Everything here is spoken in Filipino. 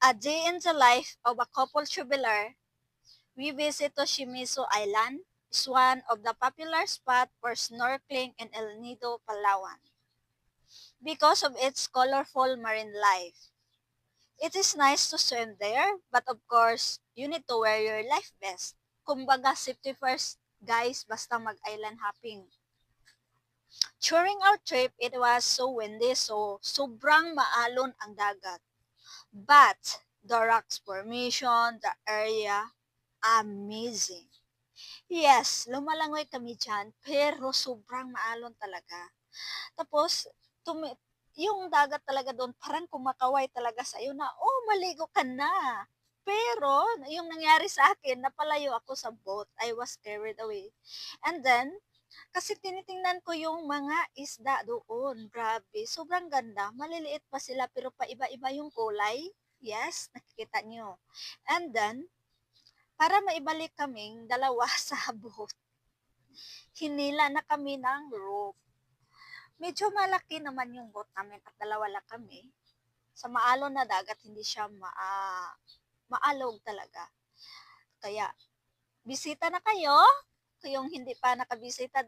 A day in the life of a couple traveler, we visit to Shimizu Island. It's one of the popular spots for snorkeling in El Nido, Palawan, because of its colorful marine life. It is nice to swim there, but of course, you need to wear your life vest. Kumbaga, safety first, guys, basta mag-island hopping. During our trip, it was so windy, so sobrang maalon ang dagat. But, the rocks formation, the area, amazing. Yes, lumalangoy kami dyan, pero sobrang maalon talaga. Tapos, yung dagat talaga doon, parang kumakaway talaga sa'yo na, oh, maligo ka na. Pero, yung nangyari sa akin, napalayo ako sa boat. I was carried away. And then, kasi tinitingnan ko yung mga isda doon. Grabe, sobrang ganda. Maliliit pa sila, pero paiba-iba yung kulay. Yes, nakikita nyo. And then, para maibalik kaming dalawa sa boat, hinila na kami ng rope. Medyo malaki naman yung boat namin at dalawa lang kami. Sa maalon na dagat, hindi siya maalog talaga. Kaya, bisita na kayo. Kung hindi pa nakabisita